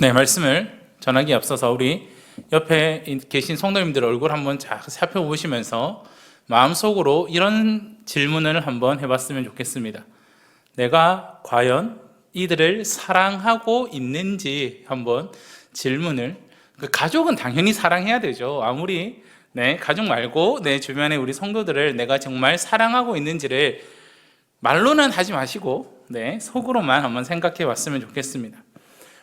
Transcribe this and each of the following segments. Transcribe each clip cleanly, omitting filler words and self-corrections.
네, 말씀을 전하기에 앞서서 우리 옆에 계신 성도님들 얼굴 한번 잘 살펴보시면서 마음속으로 이런 질문을 한번 해봤으면 좋겠습니다. 내가 과연 이들을 사랑하고 있는지 한번 질문을, 가족은 당연히 사랑해야 되죠. 아무리 가족 말고 내 주변에 우리 성도들을 내가 정말 사랑하고 있는지를 말로는 하지 마시고 속으로만 한번 생각해 봤으면 좋겠습니다.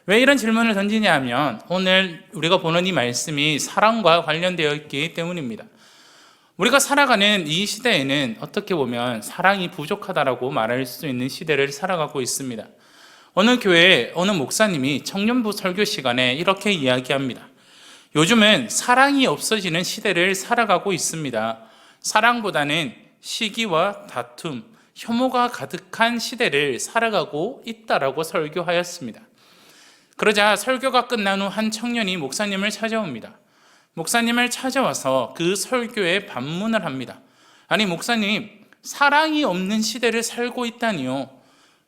왜 이런 질문을 던지냐 하면 오늘 우리가 보는 이 말씀이 사랑과 관련되어 있기 때문입니다. 우리가 살아가는 이 시대에는 어떻게 보면 사랑이 부족하다라고 말할 수 있는 시대를 살아가고 있습니다. 어느 교회에 어느 목사님이 청년부 설교 시간에 이렇게 이야기합니다. 요즘은 사랑이 없어지는 시대를 살아가고 있습니다. 사랑보다는 시기와 다툼, 혐오가 가득한 시대를 살아가고 있다라고 설교하였습니다. 그러자 설교가 끝난 후 한 청년이 목사님을 찾아옵니다. 목사님을 찾아와서 그 설교에 반문을 합니다. 아니 목사님, 사랑이 없는 시대를 살고 있다니요.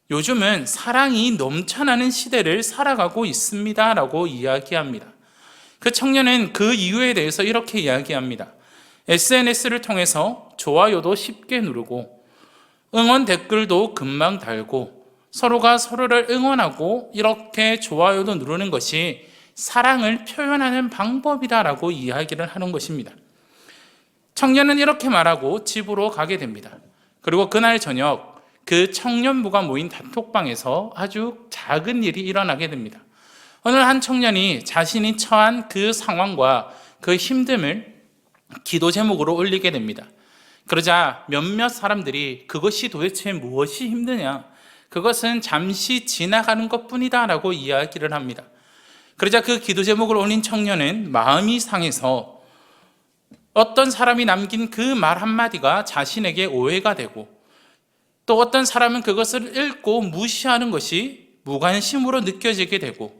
요즘은 사랑이 넘쳐나는 시대를 살아가고 있습니다 라고 이야기합니다. 그 청년은 그 이유에 대해서 이렇게 이야기합니다. SNS를 통해서 좋아요도 쉽게 누르고 응원 댓글도 금방 달고 서로가 서로를 응원하고 이렇게 좋아요도 누르는 것이 사랑을 표현하는 방법이다라고 이야기를 하는 것입니다. 청년은 이렇게 말하고 집으로 가게 됩니다. 그리고 그날 저녁 그 청년부가 모인 단톡방에서 아주 작은 일이 일어나게 됩니다. 어느 한 청년이 자신이 처한 그 상황과 그 힘듦을 기도 제목으로 올리게 됩니다. 그러자 몇몇 사람들이 그것이 도대체 무엇이 힘드냐? 그것은 잠시 지나가는 것뿐이다 라고 이야기를 합니다. 그러자 그 기도 제목을 올린 청년은 마음이 상해서 어떤 사람이 남긴 그 말 한마디가 자신에게 오해가 되고 또 어떤 사람은 그것을 읽고 무시하는 것이 무관심으로 느껴지게 되고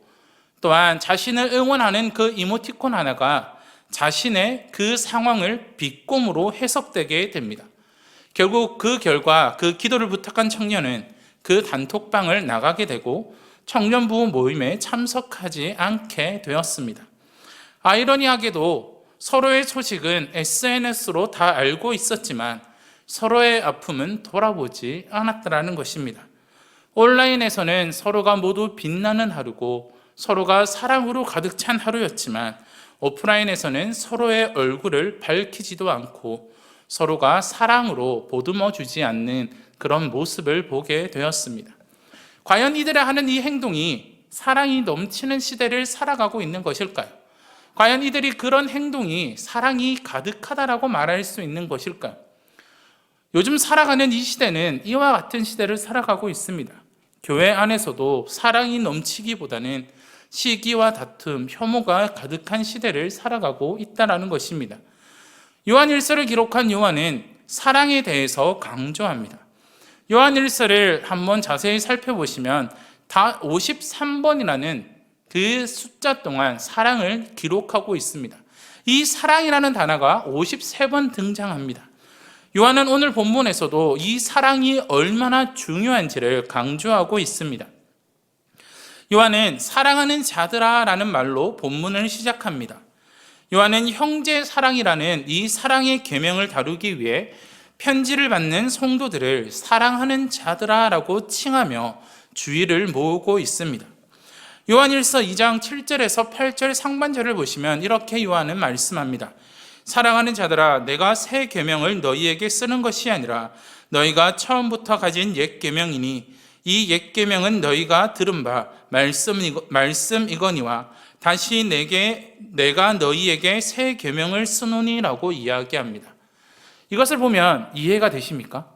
또한 자신을 응원하는 그 이모티콘 하나가 자신의 그 상황을 비꼼으로 해석되게 됩니다. 결국 그 결과 그 기도를 부탁한 청년은 그 단톡방을 나가게 되고 청년부 모임에 참석하지 않게 되었습니다. 아이러니하게도 서로의 소식은 SNS로 다 알고 있었지만 서로의 아픔은 돌아보지 않았다는 것입니다. 온라인에서는 서로가 모두 빛나는 하루고 서로가 사랑으로 가득 찬 하루였지만 오프라인에서는 서로의 얼굴을 밝히지도 않고 서로가 사랑으로 보듬어 주지 않는 그런 모습을 보게 되었습니다. 과연 이들의 하는 이 행동이 사랑이 넘치는 시대를 살아가고 있는 것일까요? 과연 이들이 그런 행동이 사랑이 가득하다라고 말할 수 있는 것일까요? 요즘 살아가는 이 시대는 이와 같은 시대를 살아가고 있습니다. 교회 안에서도 사랑이 넘치기보다는 시기와 다툼, 혐오가 가득한 시대를 살아가고 있다는 것입니다. 요한 1서를 기록한 요한은 사랑에 대해서 강조합니다. 요한 1서를 한번 자세히 살펴보시면 다 53번이라는 그 숫자 동안 사랑을 기록하고 있습니다. 이 사랑이라는 단어가 53번 등장합니다. 요한은 오늘 본문에서도 이 사랑이 얼마나 중요한지를 강조하고 있습니다. 요한은 사랑하는 자들아 라는 말로 본문을 시작합니다. 요한은 형제 사랑이라는 이 사랑의 계명을 다루기 위해 편지를 받는 성도들을 사랑하는 자들아 라고 칭하며 주의를 모으고 있습니다. 요한일서 2장 7절에서 8절 상반절을 보시면 이렇게 요한은 말씀합니다. 사랑하는 자들아, 내가 새 계명을 너희에게 쓰는 것이 아니라 너희가 처음부터 가진 옛 계명이니 이 옛 계명은 너희가 들은 바 말씀이거니와 다시 내가 너희에게 새 계명을 쓰노니라고 이야기합니다. 이것을 보면 이해가 되십니까?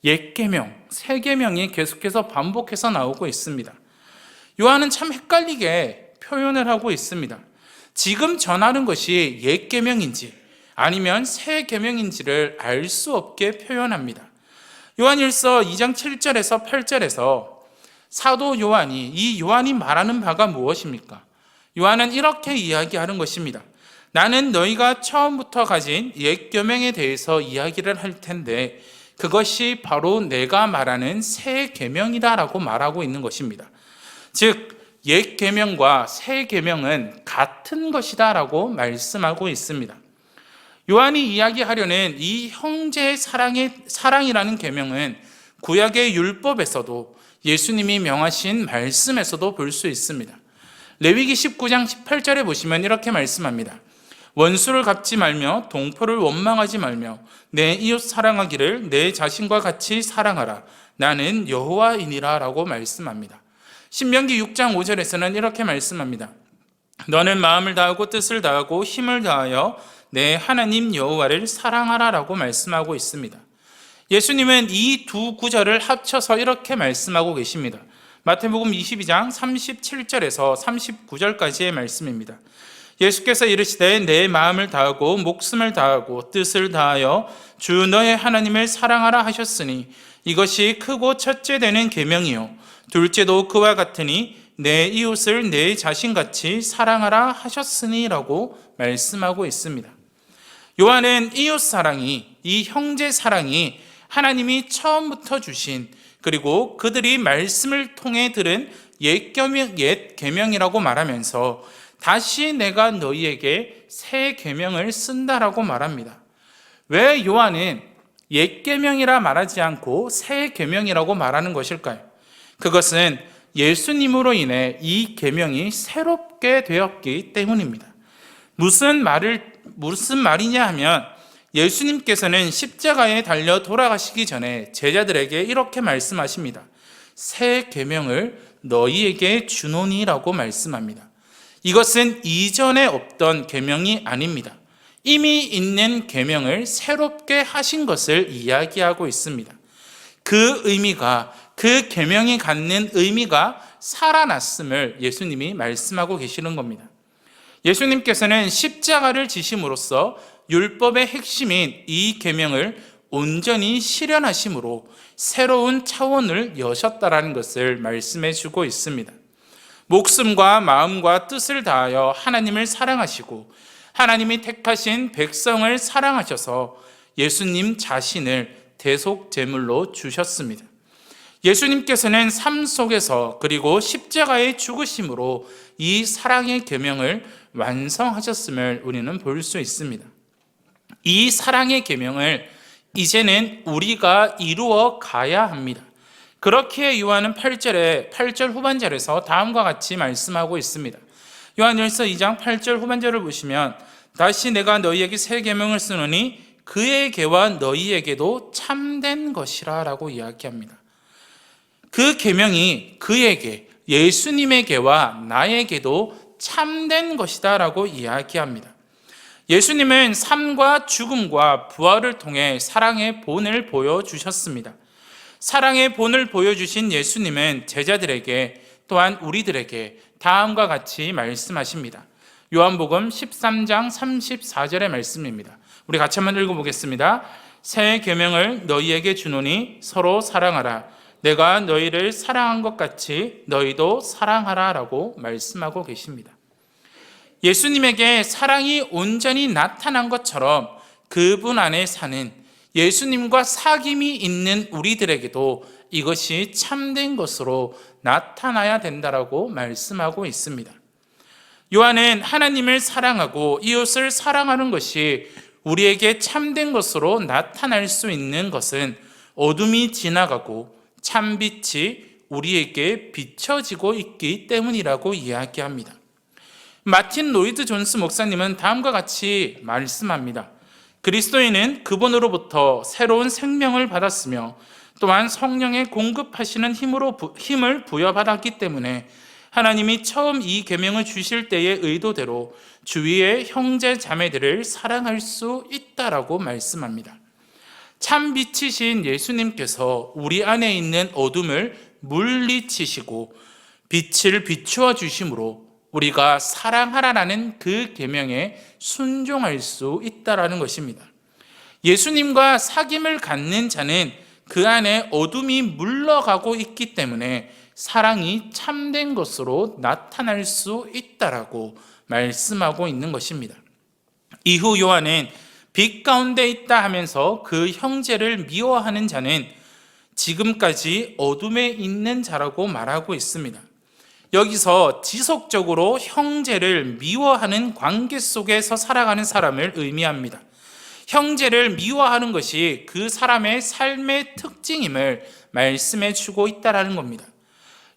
옛 계명, 새 계명이 계속해서 반복해서 나오고 있습니다. 요한은 참 헷갈리게 표현을 하고 있습니다. 지금 전하는 것이 옛 계명인지 아니면 새 계명인지를 알 수 없게 표현합니다. 요한일서 2장 7절에서 8절에서 사도 요한이 이 요한이 말하는 바가 무엇입니까? 요한은 이렇게 이야기하는 것입니다. 나는 너희가 처음부터 가진 옛 계명에 대해서 이야기를 할 텐데 그것이 바로 내가 말하는 새 계명이다라고 말하고 있는 것입니다. 즉 옛 계명과 새 계명은 같은 것이다라고 말씀하고 있습니다. 요한이 이야기하려는 이 형제의 사랑이라는 계명은 구약의 율법에서도 예수님이 명하신 말씀에서도 볼 수 있습니다. 레위기 19장 18절에 보시면 이렇게 말씀합니다. 원수를 갚지 말며 동포를 원망하지 말며 내 이웃 사랑하기를 내 자신과 같이 사랑하라. 나는 여호와이니라 라고 말씀합니다. 신명기 6장 5절에서는 이렇게 말씀합니다. 너는 마음을 다하고 뜻을 다하고 힘을 다하여 내 하나님 여호와를 사랑하라 라고 말씀하고 있습니다. 예수님은 이 두 구절을 합쳐서 이렇게 말씀하고 계십니다. 마태복음 22장 37절에서 39절까지의 말씀입니다. 예수께서 이르시되 내 마음을 다하고 목숨을 다하고 뜻을 다하여 주 너의 하나님을 사랑하라 하셨으니 이것이 크고 첫째 되는 계명이요 둘째도 그와 같으니 내 이웃을 내 자신같이 사랑하라 하셨으니 라고 말씀하고 있습니다. 요한은 이웃 사랑이, 이 형제 사랑이 하나님이 처음부터 주신, 그리고 그들이 말씀을 통해 들은 옛 계명이라고 말하면서 다시 내가 너희에게 새 계명을 쓴다라고 말합니다. 왜 요한은 옛 계명이라 말하지 않고 새 계명이라고 말하는 것일까요? 그것은 예수님으로 인해 이 계명이 새롭게 되었기 때문입니다. 무슨 말이냐 하면 예수님께서는 십자가에 달려 돌아가시기 전에 제자들에게 이렇게 말씀하십니다. 새 계명을 너희에게 주노니라고 말씀합니다. 이것은 이전에 없던 계명이 아닙니다. 이미 있는 계명을 새롭게 하신 것을 이야기하고 있습니다. 그 의미가, 그 계명이 갖는 의미가 살아났음을 예수님이 말씀하고 계시는 겁니다. 예수님께서는 십자가를 지심으로써 율법의 핵심인 이 계명을 온전히 실현하심으로 새로운 차원을 여셨다라는 것을 말씀해 주고 있습니다. 목숨과 마음과 뜻을 다하여 하나님을 사랑하시고 하나님이 택하신 백성을 사랑하셔서 예수님 자신을 대속 제물로 주셨습니다. 예수님께서는 삶 속에서 그리고 십자가의 죽으심으로 이 사랑의 계명을 완성하셨음을 우리는 볼 수 있습니다. 이 사랑의 계명을 이제는 우리가 이루어 가야 합니다. 그렇게 요한은 8절 후반절에서 다음과 같이 말씀하고 있습니다. 요한일서 2장 8절 후반절을 보시면 다시 내가 너희에게 새 계명을 쓰노니 그에게와 너희에게도 참된 것이라 라고 이야기합니다. 그 계명이 그에게, 예수님에게와 나에게도 참된 것이다 라고 이야기합니다. 예수님은 삶과 죽음과 부활을 통해 사랑의 본을 보여주셨습니다. 사랑의 본을 보여주신 예수님은 제자들에게 또한 우리들에게 다음과 같이 말씀하십니다. 요한복음 13장 34절의 말씀입니다. 우리 같이 한번 읽어보겠습니다. 새 계명을 너희에게 주노니 서로 사랑하라. 내가 너희를 사랑한 것 같이 너희도 사랑하라 라고 말씀하고 계십니다. 예수님에게 사랑이 온전히 나타난 것처럼 그분 안에 사는 예수님과 사귐이 있는 우리들에게도 이것이 참된 것으로 나타나야 된다라고 말씀하고 있습니다. 요한은 하나님을 사랑하고 이웃을 사랑하는 것이 우리에게 참된 것으로 나타날 수 있는 것은 어둠이 지나가고 참빛이 우리에게 비춰지고 있기 때문이라고 이야기합니다. 마틴 로이드 존스 목사님은 다음과 같이 말씀합니다. 그리스도인은 그분으로부터 새로운 생명을 받았으며 또한 성령의 공급하시는 힘을 부여받았기 때문에 하나님이 처음 이 계명을 주실 때의 의도대로 주위의 형제 자매들을 사랑할 수 있다라고 말씀합니다. 참 빛이신 예수님께서 우리 안에 있는 어둠을 물리치시고 빛을 비추어 주심으로 우리가 사랑하라라는 그 계명에 순종할 수 있다라는 것입니다. 예수님과 사귐을 갖는 자는 그 안에 어둠이 물러가고 있기 때문에 사랑이 참된 것으로 나타날 수 있다라고 말씀하고 있는 것입니다. 이후 요한은 빛 가운데 있다 하면서 그 형제를 미워하는 자는 지금까지 어둠에 있는 자라고 말하고 있습니다. 여기서 지속적으로 형제를 미워하는 관계 속에서 살아가는 사람을 의미합니다. 형제를 미워하는 것이 그 사람의 삶의 특징임을 말씀해 주고 있다는 겁니다.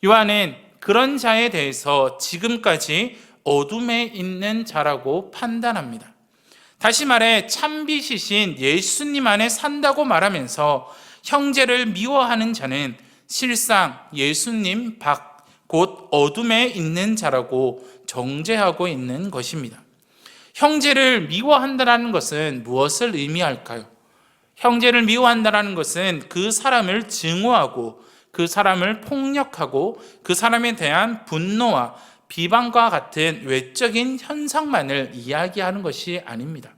요한은 그런 자에 대해서 지금까지 어둠에 있는 자라고 판단합니다. 다시 말해 참빛이신 예수님 안에 산다고 말하면서 형제를 미워하는 자는 실상 예수님 밖 곧 어둠에 있는 자라고 정죄하고 있는 것입니다. 형제를 미워한다는 것은 무엇을 의미할까요? 형제를 미워한다는 것은 그 사람을 증오하고 그 사람을 폭력하고 그 사람에 대한 분노와 비방과 같은 외적인 현상만을 이야기하는 것이 아닙니다.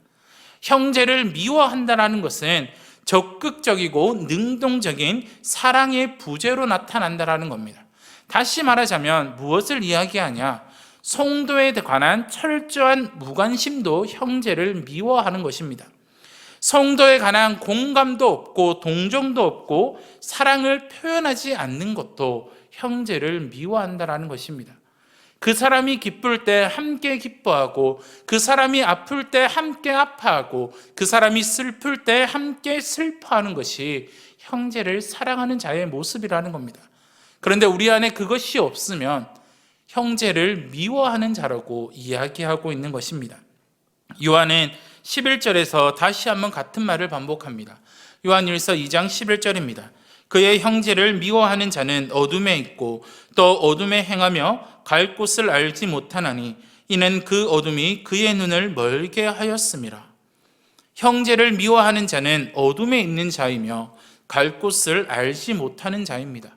형제를 미워한다는 것은 적극적이고 능동적인 사랑의 부재로 나타난다는 겁니다. 다시 말하자면 무엇을 이야기하냐? 성도에 관한 철저한 무관심도 형제를 미워하는 것입니다. 성도에 관한 공감도 없고 동정도 없고 사랑을 표현하지 않는 것도 형제를 미워한다는 것입니다. 그 사람이 기쁠 때 함께 기뻐하고 그 사람이 아플 때 함께 아파하고 그 사람이 슬플 때 함께 슬퍼하는 것이 형제를 사랑하는 자의 모습이라는 겁니다. 그런데 우리 안에 그것이 없으면 형제를 미워하는 자라고 이야기하고 있는 것입니다. 요한은 11절에서 다시 한번 같은 말을 반복합니다. 요한일서 2장 11절입니다. 그의 형제를 미워하는 자는 어둠에 있고 또 어둠에 행하며 갈 곳을 알지 못하나니 이는 그 어둠이 그의 눈을 멀게 하였음이라. 형제를 미워하는 자는 어둠에 있는 자이며 갈 곳을 알지 못하는 자입니다.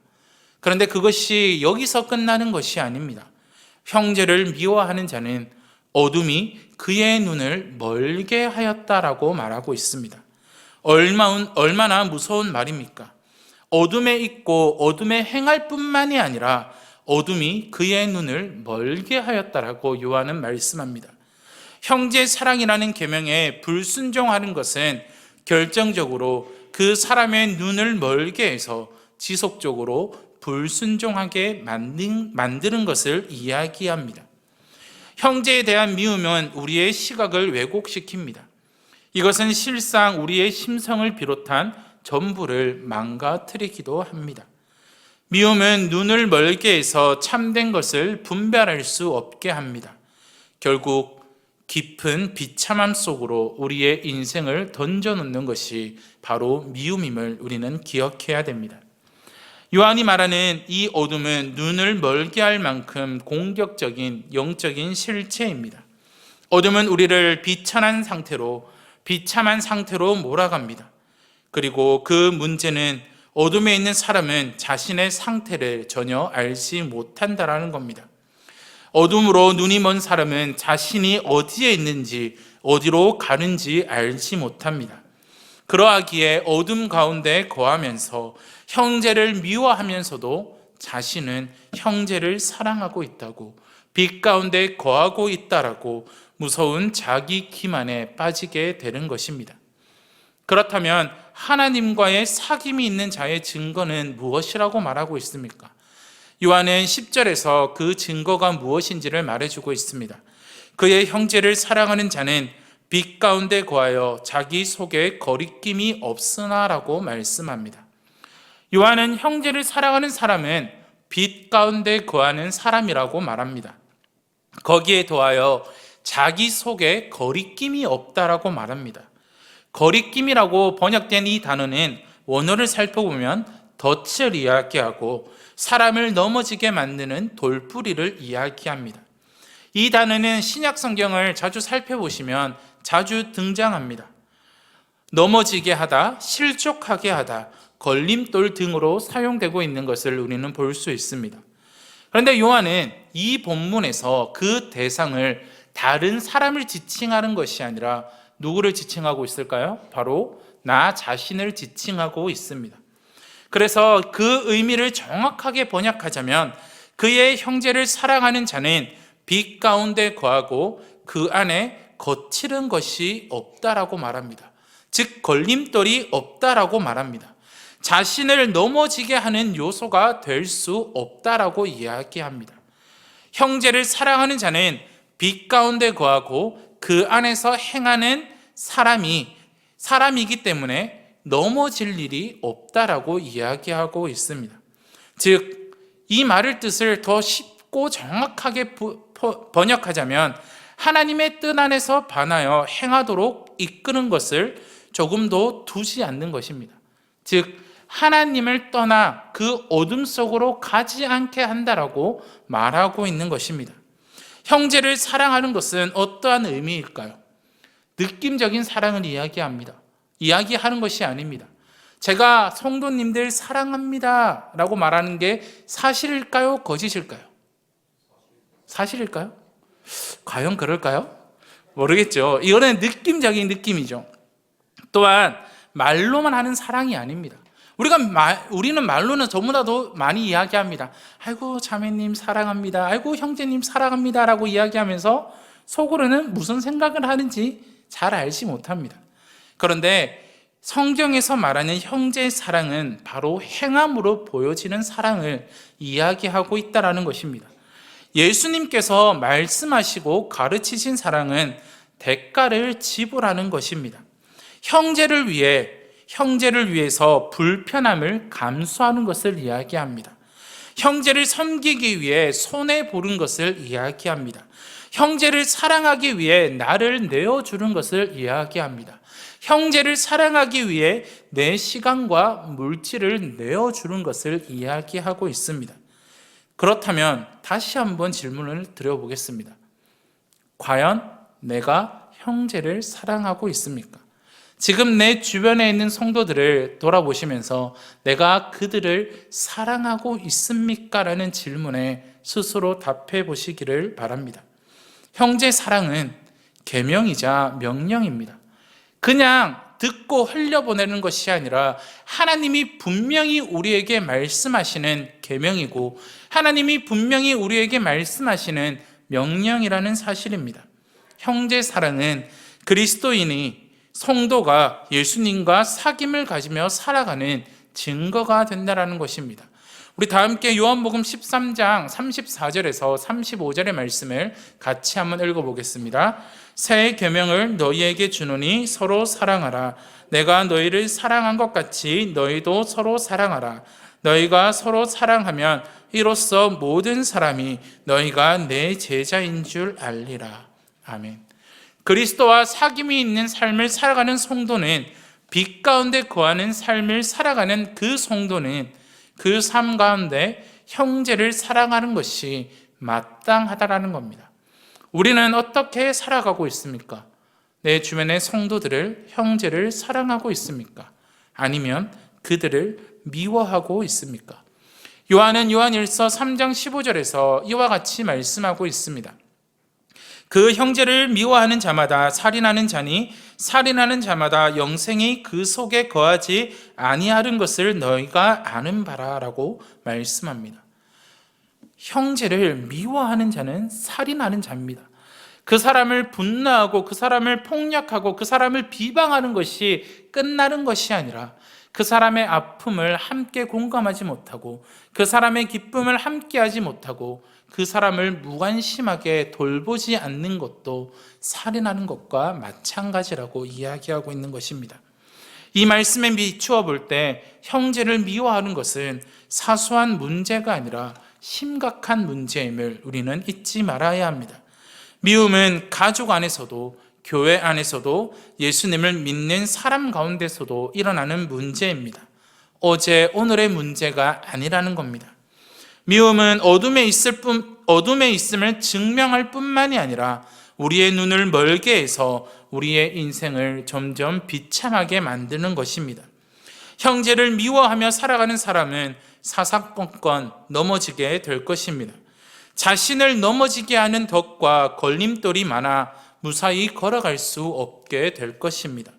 그런데 그것이 여기서 끝나는 것이 아닙니다. 형제를 미워하는 자는 어둠이 그의 눈을 멀게 하였다라고 말하고 있습니다. 얼마나 무서운 말입니까? 어둠에 있고 어둠에 행할 뿐만이 아니라 어둠이 그의 눈을 멀게 하였다라고 요한은 말씀합니다. 형제 사랑이라는 계명에 불순종하는 것은 결정적으로 그 사람의 눈을 멀게 해서 지속적으로 불순종하게 만드는 것을 이야기합니다. 형제에 대한 미움은 우리의 시각을 왜곡시킵니다. 이것은 실상 우리의 심성을 비롯한 전부를 망가뜨리기도 합니다. 미움은 눈을 멀게 해서 참된 것을 분별할 수 없게 합니다. 결국 깊은 비참함 속으로 우리의 인생을 던져놓는 것이 바로 미움임을 우리는 기억해야 됩니다. 요한이 말하는 이 어둠은 눈을 멀게 할 만큼 공격적인 영적인 실체입니다. 어둠은 우리를 비참한 상태로 몰아갑니다. 그리고 그 문제는 어둠에 있는 사람은 자신의 상태를 전혀 알지 못한다라는 겁니다. 어둠으로 눈이 먼 사람은 자신이 어디에 있는지 어디로 가는지 알지 못합니다. 그러하기에 어둠 가운데 거하면서 형제를 미워하면서도 자신은 형제를 사랑하고 있다고, 빛 가운데 거하고 있다라고 무서운 자기 기만에 빠지게 되는 것입니다. 그렇다면 하나님과의 사귐이 있는 자의 증거는 무엇이라고 말하고 있습니까? 요한은 10절에서 그 증거가 무엇인지를 말해주고 있습니다. 그의 형제를 사랑하는 자는 빛 가운데 거하여 자기 속에 거리낌이 없으나라고 말씀합니다. 요한은 형제를 사랑하는 사람은 빛 가운데 거하는 사람이라고 말합니다. 거기에 더하여 자기 속에 거리낌이 없다라고 말합니다. 거리낌이라고 번역된 이 단어는 원어를 살펴보면 덫을 이야기하고 사람을 넘어지게 만드는 돌부리를 이야기합니다. 이 단어는 신약 성경을 자주 살펴보시면 자주 등장합니다. 넘어지게 하다, 실족하게 하다, 걸림돌 등으로 사용되고 있는 것을 우리는 볼 수 있습니다. 그런데 요한은 이 본문에서 그 대상을 다른 사람을 지칭하는 것이 아니라 누구를 지칭하고 있을까요? 바로 나 자신을 지칭하고 있습니다. 그래서 그 의미를 정확하게 번역하자면 그의 형제를 사랑하는 자는 빛 가운데 거하고 그 안에 거칠은 것이 없다라고 말합니다. 즉 걸림돌이 없다라고 말합니다. 자신을 넘어지게 하는 요소가 될 수 없다라고 이야기합니다. 형제를 사랑하는 자는 빛 가운데 거하고 그 안에서 행하는 사람이기 때문에 넘어질 일이 없다라고 이야기하고 있습니다. 즉, 이 말의 뜻을 더 쉽고 정확하게 번역하자면 하나님의 뜻 안에서 반하여 행하도록 이끄는 것을 조금도 두지 않는 것입니다. 즉, 하나님을 떠나 그 어둠 속으로 가지 않게 한다라고 말하고 있는 것입니다. 형제를 사랑하는 것은 어떠한 의미일까요? 느낌적인 사랑을 이야기하는 것이 아닙니다. 제가 성도님들 사랑합니다 라고 말하는 게 사실일까요? 거짓일까요? 사실일까요? 과연 그럴까요? 모르겠죠. 이거는 느낌적인 느낌이죠. 또한 말로만 하는 사랑이 아닙니다. 우리는 말로는 너무나도 많이 이야기합니다. 아이고 자매님 사랑합니다. 아이고 형제님 사랑합니다 라고 이야기하면서 속으로는 무슨 생각을 하는지 잘 알지 못합니다. 그런데 성경에서 말하는 형제의 사랑은 바로 행함으로 보여지는 사랑을 이야기하고 있다는 것입니다. 예수님께서 말씀하시고 가르치신 사랑은 대가를 지불하는 것입니다. 형제를 위해서 불편함을 감수하는 것을 이야기합니다. 형제를 섬기기 위해 손해보는 것을 이야기합니다. 형제를 사랑하기 위해 나를 내어주는 것을 이야기합니다. 형제를 사랑하기 위해 내 시간과 물질을 내어주는 것을 이야기하고 있습니다. 그렇다면 다시 한번 질문을 드려보겠습니다. 과연 내가 형제를 사랑하고 있습니까? 지금 내 주변에 있는 성도들을 돌아보시면서 내가 그들을 사랑하고 있습니까? 라는 질문에 스스로 답해 보시기를 바랍니다. 형제 사랑은 계명이자 명령입니다. 그냥 듣고 흘려보내는 것이 아니라 하나님이 분명히 우리에게 말씀하시는 계명이고 하나님이 분명히 우리에게 말씀하시는 명령이라는 사실입니다. 형제 사랑은 그리스도인이 성도가 예수님과 사귐을 가지며 살아가는 증거가 된다는 것입니다. 우리 다 함께 요한복음 13장 34절에서 35절의 말씀을 같이 한번 읽어보겠습니다. 새 계명을 너희에게 주노니 서로 사랑하라. 내가 너희를 사랑한 것 같이 너희도 서로 사랑하라. 너희가 서로 사랑하면 이로써 모든 사람이 너희가 내 제자인 줄 알리라. 아멘. 그리스도와 사귐이 있는 삶을 살아가는 성도는, 빛 가운데 거하는 삶을 살아가는 그 성도는 그 삶 가운데 형제를 사랑하는 것이 마땅하다라는 겁니다. 우리는 어떻게 살아가고 있습니까? 내 주변의 성도들을, 형제를 사랑하고 있습니까? 아니면 그들을 미워하고 있습니까? 요한은 요한일서 3장 15절에서 이와 같이 말씀하고 있습니다. 그 형제를 미워하는 자마다 살인하는 자니 살인하는 자마다 영생이 그 속에 거하지 아니하는 것을 너희가 아는 바라라고 말씀합니다. 형제를 미워하는 자는 살인하는 자입니다. 그 사람을 분노하고 그 사람을 폭력하고 그 사람을 비방하는 것이 끝나는 것이 아니라 그 사람의 아픔을 함께 공감하지 못하고 그 사람의 기쁨을 함께하지 못하고 그 사람을 무관심하게 돌보지 않는 것도 살인하는 것과 마찬가지라고 이야기하고 있는 것입니다. 이 말씀에 비추어 볼 때 형제를 미워하는 것은 사소한 문제가 아니라 심각한 문제임을 우리는 잊지 말아야 합니다. 미움은 가족 안에서도 교회 안에서도 예수님을 믿는 사람 가운데서도 일어나는 문제입니다. 어제 오늘의 문제가 아니라는 겁니다. 미움은 어둠에 있음을 증명할 뿐만이 아니라 우리의 눈을 멀게 해서 우리의 인생을 점점 비참하게 만드는 것입니다. 형제를 미워하며 살아가는 사람은 사사건건 넘어지게 될 것입니다. 자신을 넘어지게 하는 덫과 걸림돌이 많아 무사히 걸어갈 수 없게 될 것입니다.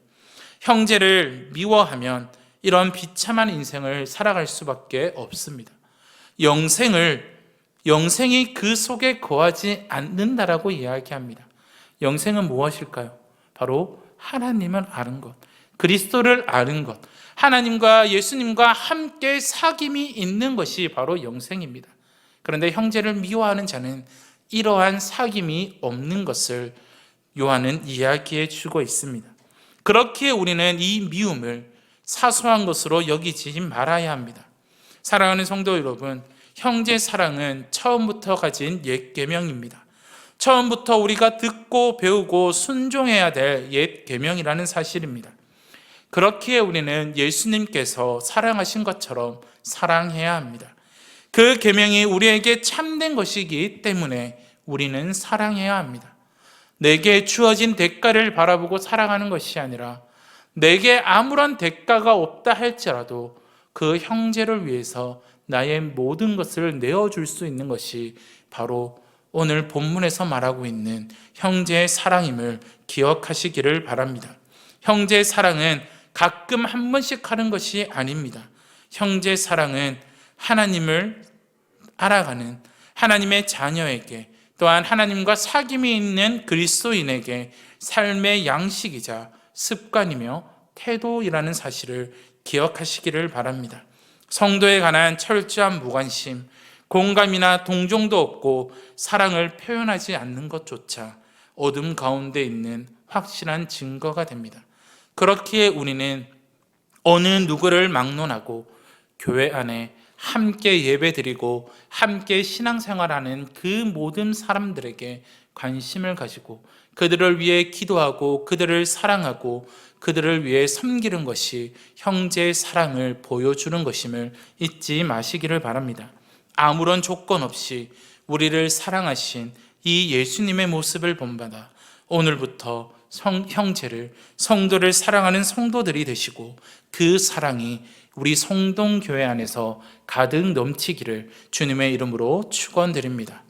형제를 미워하면 이런 비참한 인생을 살아갈 수밖에 없습니다. 영생이 그 속에 거하지 않는다라고 이야기합니다. 영생은 무엇일까요? 바로 하나님을 아는 것, 그리스도를 아는 것, 하나님과 예수님과 함께 사귐이 있는 것이 바로 영생입니다. 그런데 형제를 미워하는 자는 이러한 사귐이 없는 것을 요한은 이야기해 주고 있습니다. 그렇기에 우리는 이 미움을 사소한 것으로 여기지 말아야 합니다. 사랑하는 성도 여러분, 형제 사랑은 처음부터 가진 옛 계명입니다. 처음부터 우리가 듣고 배우고 순종해야 될 옛 계명이라는 사실입니다. 그렇기에 우리는 예수님께서 사랑하신 것처럼 사랑해야 합니다. 그 계명이 우리에게 참된 것이기 때문에 우리는 사랑해야 합니다. 내게 주어진 대가를 바라보고 사랑하는 것이 아니라 내게 아무런 대가가 없다 할지라도 그 형제를 위해서 나의 모든 것을 내어줄 수 있는 것이 바로 오늘 본문에서 말하고 있는 형제의 사랑임을 기억하시기를 바랍니다. 형제의 사랑은 가끔 한 번씩 하는 것이 아닙니다. 형제 사랑은 하나님을 알아가는 하나님의 자녀에게, 또한 하나님과 사귐이 있는 그리스도인에게 삶의 양식이자 습관이며 태도이라는 사실을 기억하시기를 바랍니다. 성도에 관한 철저한 무관심, 공감이나 동정도 없고 사랑을 표현하지 않는 것조차 어둠 가운데 있는 확실한 증거가 됩니다. 그렇기에 우리는 어느 누구를 막론하고 교회 안에 함께 예배드리고 함께 신앙생활하는 그 모든 사람들에게 관심을 가지고 그들을 위해 기도하고 그들을 사랑하고 그들을 위해 섬기는 것이 형제의 사랑을 보여주는 것임을 잊지 마시기를 바랍니다. 아무런 조건 없이 우리를 사랑하신 이 예수님의 모습을 본받아 오늘부터 형제를, 성도를 사랑하는 성도들이 되시고 그 사랑이 우리 성동교회 안에서 가득 넘치기를 주님의 이름으로 축원드립니다.